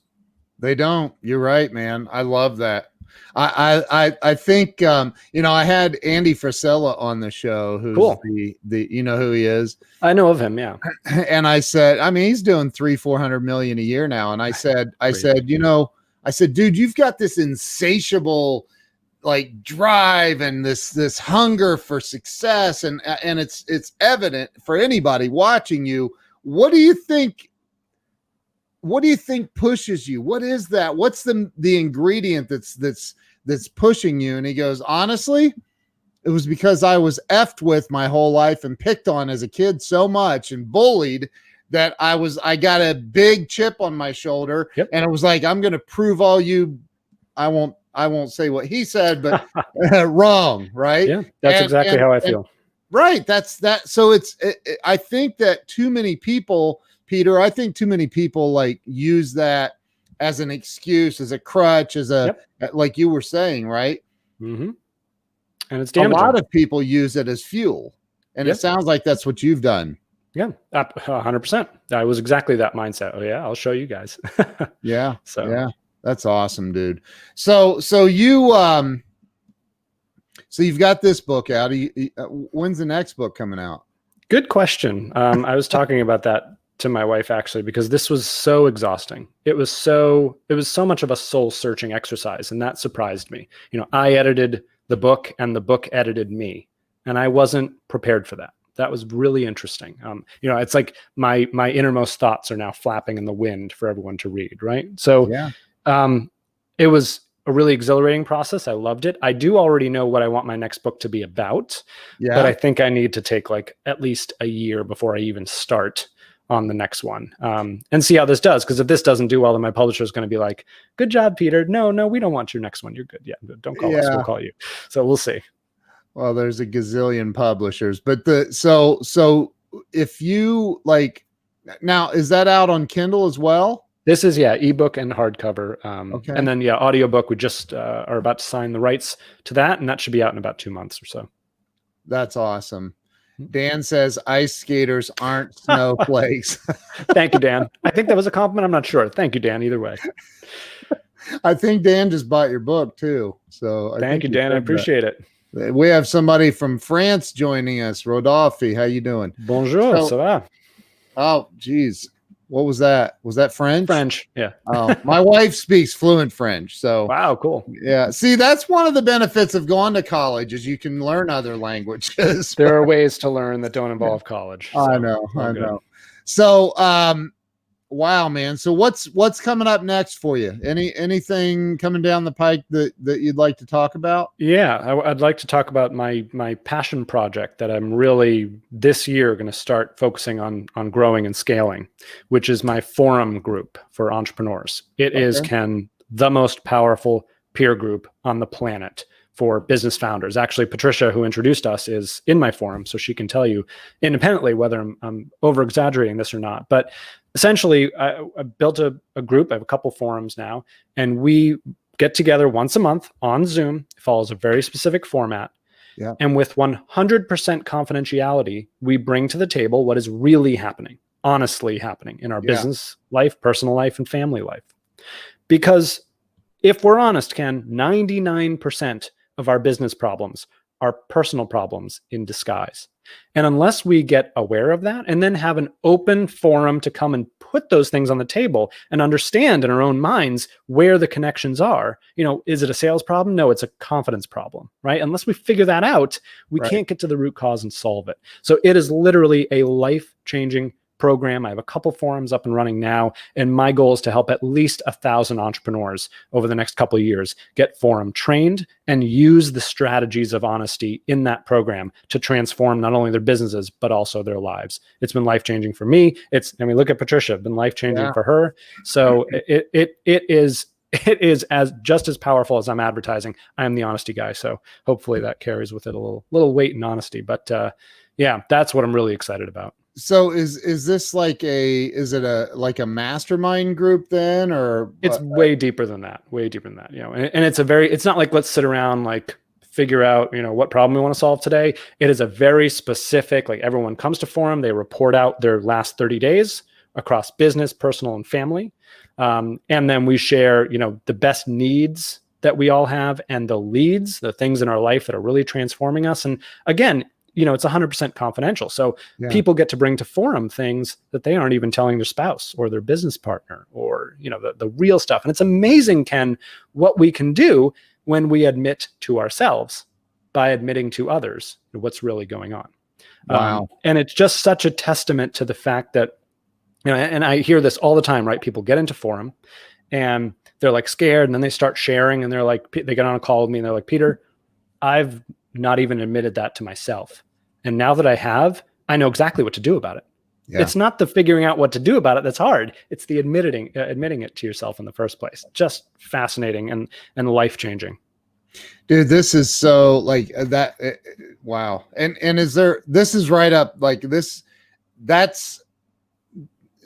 They don't. You're right, man. I love that. I think I had Andy Frisella on the show, who's cool. the who he is. I know of him, yeah. And I said, I mean, he's doing 300-400 million a year now. And I said, dude, you've got this insatiable like drive and this hunger for success, and it's evident for anybody watching you. What do you think pushes you? What is that? What's the ingredient that's pushing you? And he goes, honestly, it was because I was effed with my whole life and picked on as a kid so much and bullied that I got a big chip on my shoulder. Yep. And it was like, I'm going to prove all you, I won't say what he said, but wrong. Right. Yeah. That's exactly how I feel. Right. That's that. So I think that too many people, Peter, like use that as an excuse, as a crutch, like you were saying, right? Mm-hmm. And it's damaging. A lot of people use it as fuel, and it sounds like that's what you've done. Yeah, 100%. I was exactly that mindset. Oh yeah, I'll show you guys. Yeah. So yeah, that's awesome, dude. So you so you've got this book out. When's the next book coming out? Good question. I was talking about that to my wife, actually, because this was so exhausting. It was so much of a soul searching exercise. And that surprised me. I edited the book and the book edited me, and I wasn't prepared for that. That was really interesting. It's like my innermost thoughts are now flapping in the wind for everyone to read. Right. So it was a really exhilarating process. I loved it. I do already know what I want my next book to be about, but I think I need to take like at least a year before I even start on the next one, and see how this does. Because if this doesn't do well, then my publisher is going to be like, good job, Peter. No, we don't want your next one. You're good. Yeah. Don't call us. We'll call you. So we'll see. Well, there's a gazillion publishers, but so if you like, now, is that out on Kindle as well? This is, ebook and hardcover. Okay. And then, audiobook. We just are about to sign the rights to that, and that should be out in about 2 months or so. That's awesome. Dan says ice skaters aren't snowflakes. Thank you, Dan. I think that was a compliment. I'm not sure. Thank you, Dan. Either way. I think Dan just bought your book too. So thank you, Dan. I appreciate it. We have somebody from France joining us. Rodolphe, how you doing? Bonjour, ça va? Oh, geez. What was that? Was that French? French. Yeah. Oh, my wife speaks fluent French. So Wow. Cool. yeah. See, that's one of the benefits of going to college is you can learn other languages. There are ways to learn that don't involve college. I know. So, wow, man. So what's coming up next for you? Anything coming down the pike that you'd like to talk about? Yeah, I'd like to talk about my passion project that I'm really this year going to start focusing on growing and scaling, which is my forum group for entrepreneurs. It is, Ken, the most powerful peer group on the planet for business founders. Actually, Patricia, who introduced us, is in my forum, so she can tell you independently whether I'm over exaggerating this or not. But essentially, I built a group. I have a couple forums now, and we get together once a month on Zoom. It follows a very specific format. Yeah. And with 100% confidentiality, we bring to the table what is really happening, honestly happening in our business life, personal life, and family life. Because if we're honest, Ken, 99% of our business problems are personal problems in disguise. And unless we get aware of that and then have an open forum to come and put those things on the table and understand in our own minds where the connections are, is it a sales problem? No, it's a confidence problem, right? Unless we figure that out, we can't get to the root cause and solve it. So it is literally a life-changing program. I have a couple forums up and running now, and my goal is to help at least 1,000 entrepreneurs over the next couple of years get forum trained and use the strategies of honesty in that program to transform not only their businesses, but also their lives. It's been life-changing for me. Look at Patricia, been life-changing for her. So it is as just as powerful as I'm advertising. I am the honesty guy. So hopefully that carries with it a little weight and honesty, but that's what I'm really excited about. So is this like is it a mastermind group then, or it's way deeper than that, and it's not like, let's sit around, like figure out, what problem we want to solve today. It is a very specific, like everyone comes to forum, they report out their last 30 days across business, personal, and family. And then we share, the best needs that we all have and the leads, the things in our life that are really transforming us. And again, it's 100% confidential. So people get to bring to forum things that they aren't even telling their spouse or their business partner or, the real stuff. And it's amazing, Ken, what we can do when we admit to ourselves by admitting to others what's really going on. Wow. And it's just such a testament to the fact that, and I hear this all the time, right? People get into forum and they're like scared, and then they start sharing, and they're like, they get on a call with me and they're like, Peter, I've not even admitted that to myself. And now that I have, I know exactly what to do about it. Yeah. It's not the figuring out what to do about it that's hard. It's the admitting it to yourself in the first place. Just fascinating and life-changing. Dude, this is so like that. Wow. And this is right up like this. That's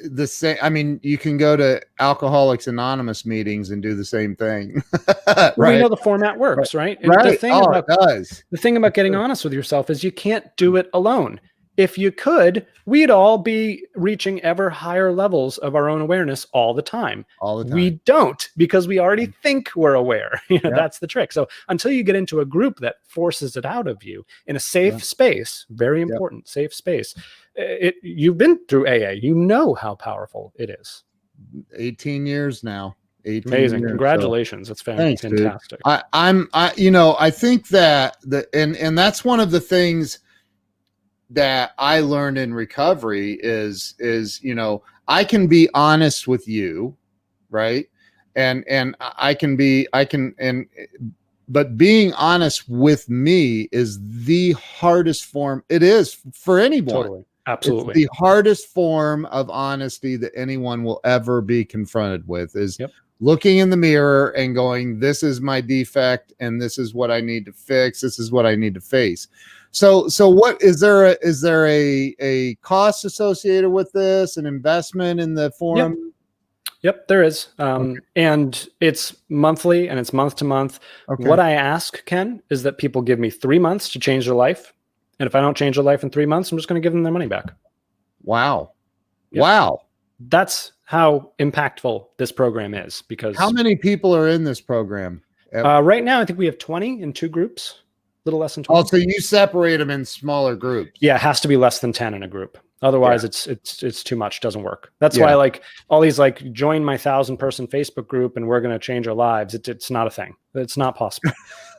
the same. I mean, you can go to Alcoholics Anonymous meetings and do the same thing. Right. We know the format works, right? And right. The thing about getting honest with yourself is you can't do it alone. If you could, we'd all be reaching ever higher levels of our own awareness all the time. We don't, because we already think we're aware. That's the trick. So until you get into a group that forces it out of you in a safe space, very important, safe space. You've been through AA. You know how powerful it is. 18 years now. Amazing. Years, congratulations. That's fantastic. Dude. I think that and that's one of the things that I learned in recovery is, I can be honest with you, right? And but being honest with me is the hardest form. It is for anyone. Totally. Absolutely. It's the hardest form of honesty that anyone will ever be confronted with is looking in the mirror and going, this is my defect and this is what I need to fix. This is what I need to face. So what is there a cost associated with this, an investment in the forum? Yep, there is. And it's monthly and it's month to month. Okay. What I ask, Ken, is that people give me 3 months to change their life. And if I don't change their life in 3 months, I'm just going to give them their money back. Wow. Yep. Wow. That's how impactful this program is. Because how many people are in this program? Right now, I think we have 20 in 2 groups. Little less than 20. Oh, so you separate them in smaller groups. Yeah, it has to be less than 10 in a group. Otherwise, it's too much. Doesn't work. That's why like all these like join my 1,000-person Facebook group and we're going to change our lives. It's not a thing. It's not possible.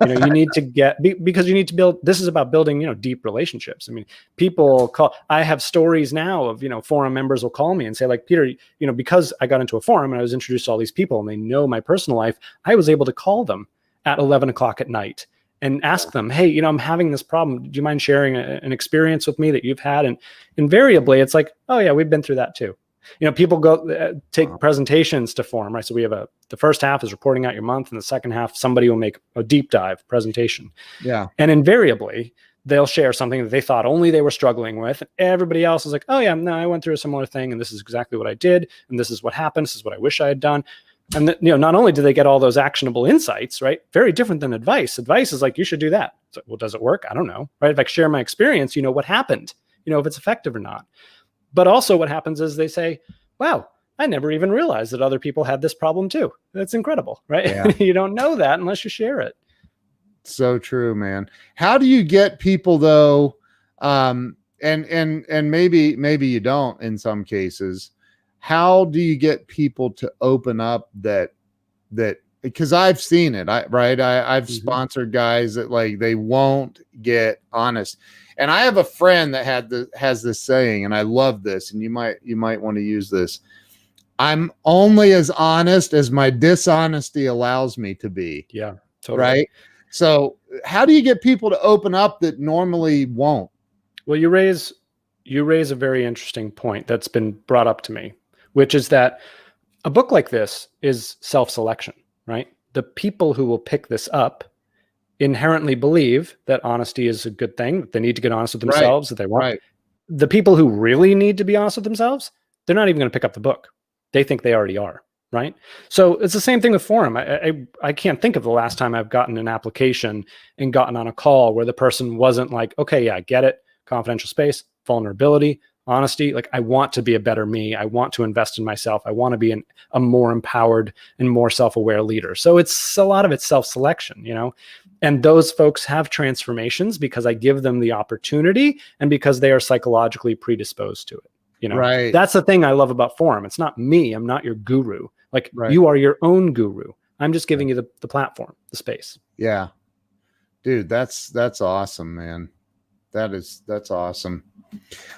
You need to because you need to build. This is about building deep relationships. I mean, people call. I have stories now of forum members will call me and say like, Peter, because I got into a forum and I was introduced to all these people and they know my personal life, I was able to call them at 11 o'clock at night and ask them, hey, I'm having this problem. Do you mind sharing an experience with me that you've had? And invariably, it's like, oh yeah, we've been through that too. People go take presentations to forum, right? So we have the first half is reporting out your month, and the second half, somebody will make a deep dive presentation. Yeah. And invariably, they'll share something that they thought only they were struggling with. Everybody else is like, oh yeah, no, I went through a similar thing, and this is exactly what I did, and this is what happened. This is what I wish I had done. And not only do they get all those actionable insights, right? Very different than advice. Advice is like, you should do that. So, well, does it work? I don't know, right? If I share my experience, what happened, if it's effective or not. But also what happens is they say, wow, I never even realized that other people had this problem too. That's incredible, right? Yeah. You don't know that unless you share it. So true, man. How do you get people though? And maybe you don't in some cases. How do you get people to open up that because I've seen it, I've sponsored guys that like they won't get honest. And I have a friend that has this saying, and I love this, and you might want to use this. I'm only as honest as my dishonesty allows me to be. Yeah, totally. Right. So how do you get people to open up that normally won't? Well, you raise a very interesting point that's been brought up to me, which is that a book like this is self-selection, right? The people who will pick this up inherently believe that honesty is a good thing, that they need to get honest with themselves, that they want. Right. The people who really need to be honest with themselves, they're not even going to pick up the book. They think they already are, right? So it's the same thing with forum. I can't think of the last time I've gotten an application and gotten on a call where the person wasn't like, okay, yeah, I get it. Confidential space, vulnerability, honesty. Like, I want to be a better me. I want to invest in myself. I want to be a more empowered and more self-aware leader. So it's a lot of it's self-selection, and those folks have transformations because I give them the opportunity and because they are psychologically predisposed to it. Right. That's the thing I love about forum. It's not me. I'm not your guru. Like you are your own guru. I'm just giving you the platform, the space. Yeah, dude, that's awesome, man. That's awesome.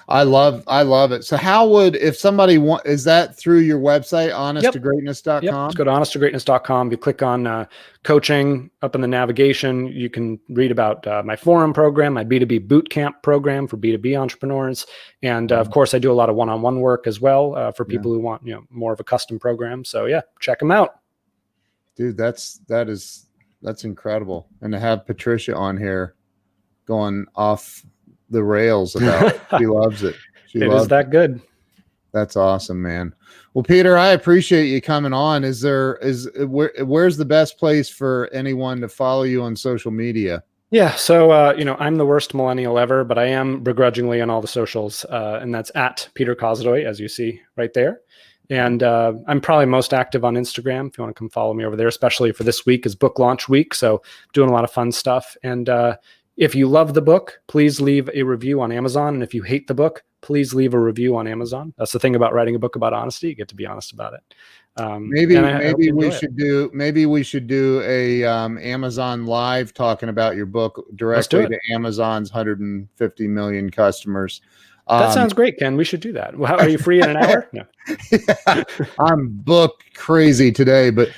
I love it. So how would, if somebody is that through your website, honesttogreatness.com? Yep. Let's go to honesttogreatness.com. You click on coaching up in the navigation. You can read about my forum program, my B2B bootcamp program for B2B entrepreneurs. And of course I do a lot of one-on-one work as well for people who want, more of a custom program. So yeah, check them out. Dude, that's incredible. And to have Patricia on here going off the rails about it. She loves it. It is that good. That's awesome, man. Well, Peter, I appreciate you coming on. Where's the best place for anyone to follow you on social media? Yeah. So, I'm the worst millennial ever, but I am begrudgingly on all the socials. And that's at Peter Kozodoy, as you see right there. And I'm probably most active on Instagram. If you want to come follow me over there, especially for this week is book launch week. So doing a lot of fun stuff. And if you love the book, please leave a review on Amazon. And if you hate the book, please leave a review on Amazon. That's the thing about writing a book about honesty. You get to be honest about it. Maybe we should do a Amazon Live talking about your book directly to Amazon's 150 million customers. That sounds great, Ken. We should do that. Well, are you free in an hour? No. Yeah, I'm booked crazy today, but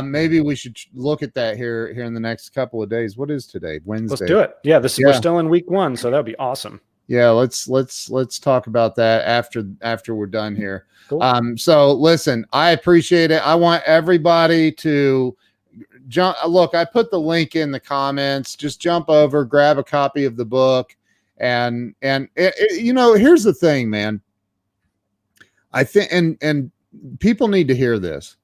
maybe we should look at that here in the next couple of days. What is today? Wednesday. Let's do it. Yeah, we're still in week 1, so that'd be awesome. Yeah, let's talk about that after we're done here. Cool. So listen, I appreciate it. I want everybody to jump. Look, I put the link in the comments. Just jump over, grab a copy of the book. And here's the thing, man. I think, and people need to hear this.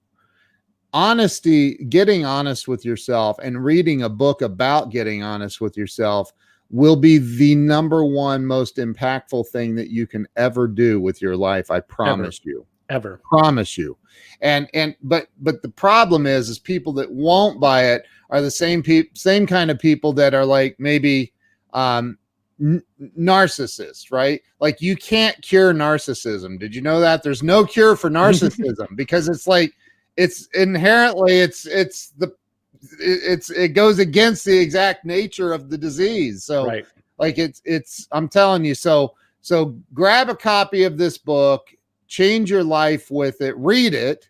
Honesty, getting honest with yourself and reading a book about getting honest with yourself will be the number one most impactful thing that you can ever do with your life. I promise you. Ever. Promise you. But the problem is people that won't buy it are the same kind of people that are like maybe narcissists, right? Like you can't cure narcissism. Did you know that? There's no cure for narcissism because it's like it's inherently it goes against the exact nature of the disease. So Right. like it's I'm telling you, so grab a copy of this book, change your life with it, read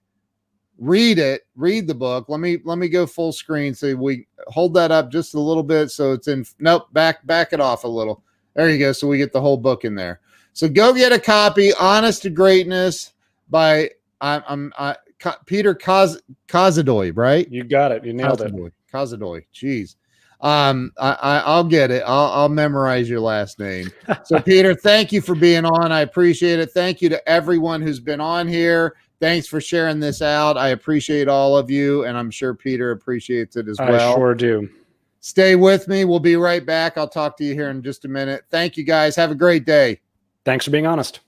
the book. Let me go full screen so we hold that up just a little bit so it's in. Nope, back it off a little. There you go. So we get the whole book in there. So go get a copy, Honest to Greatness by Peter Kozodoy, right? You got it. You nailed it. Kozodoy. Jeez. I'll get it. I'll memorize your last name. So Peter, thank you for being on. I appreciate it. Thank you to everyone who's been on here. Thanks for sharing this out. I appreciate all of you, and I'm sure Peter appreciates it as well. I sure do. Stay with me. We'll be right back. I'll talk to you here in just a minute. Thank you guys. Have a great day. Thanks for being honest.